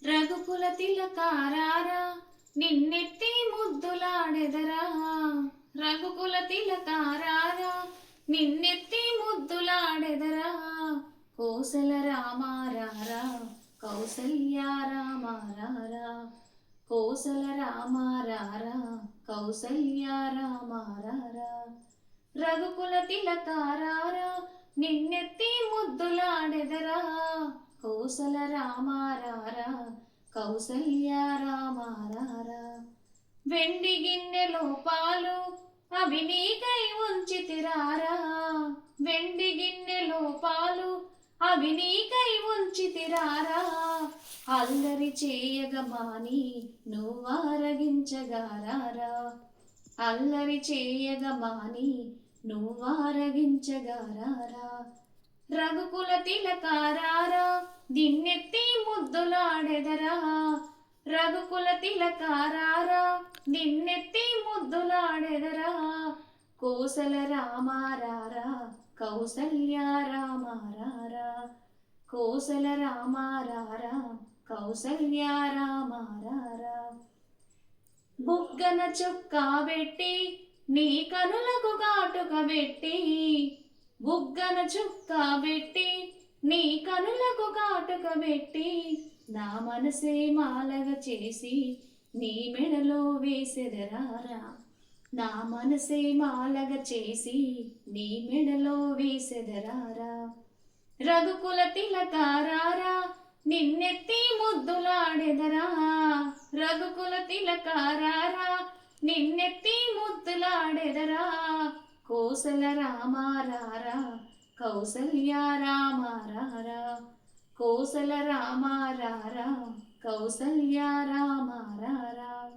రఘుకుల తిలకారారా నిన్నెత్తి ముద్దులాడెదరా. రఘుకుల తిలకారారా నిన్నెత్తి ముద్దులాడెదరా. కోసల రామారారా కౌసల్య రామారారా. కోసల రామారారా కౌసల్య రామారారా. రఘుకుల తిలకారారా నిన్నెత్తి ముద్దులాడెదరా. కోసల రామారారా కౌసల్య రామారారా. వెండి గిన్నెలో పాలు అవి నీకై ఉంచితిరారా. వెండి గిన్నెలో పాలు అవి నీకై ఉంచితిరారా. అల్లరి చేయగమాని నువ్వారగించగారారా. అల్లరి చేయగమాని నువ్వారగించగారారా. రఘుకుల తిలకారారా నిన్నెత్తి ముద్దులాడెదరా. రఘుకుల తిలకారారా నిన్నెత్తి ముద్దులాడెదరా. కోసల రామారారా కౌసల్య రామారారా. కోసల రామారారా కౌసల్య రామారారా. బుగ్గన చుక్కా పెట్టి నీ కనులకు కాటుక పెట్టి. బుగ్గన చుక్కా పెట్టి నీ కనులకు కాటుక పెట్టి. నా మనసే మాలగ చేసి నీ మెడలో వేసెదరారా. నా మనసే మాలగ చేసి నీ మెడలో వేసెదరారా. రఘుకుల తిలకారారా నిన్నెత్తి ముద్దులాడెదరా. రఘుకుల తిలకారారా నిన్నెత్తి ముద్దులాడెదరా. కోసల రామారారా కౌసల్య రామారారా. కోసల రామారారా కౌసల్య రామారారా.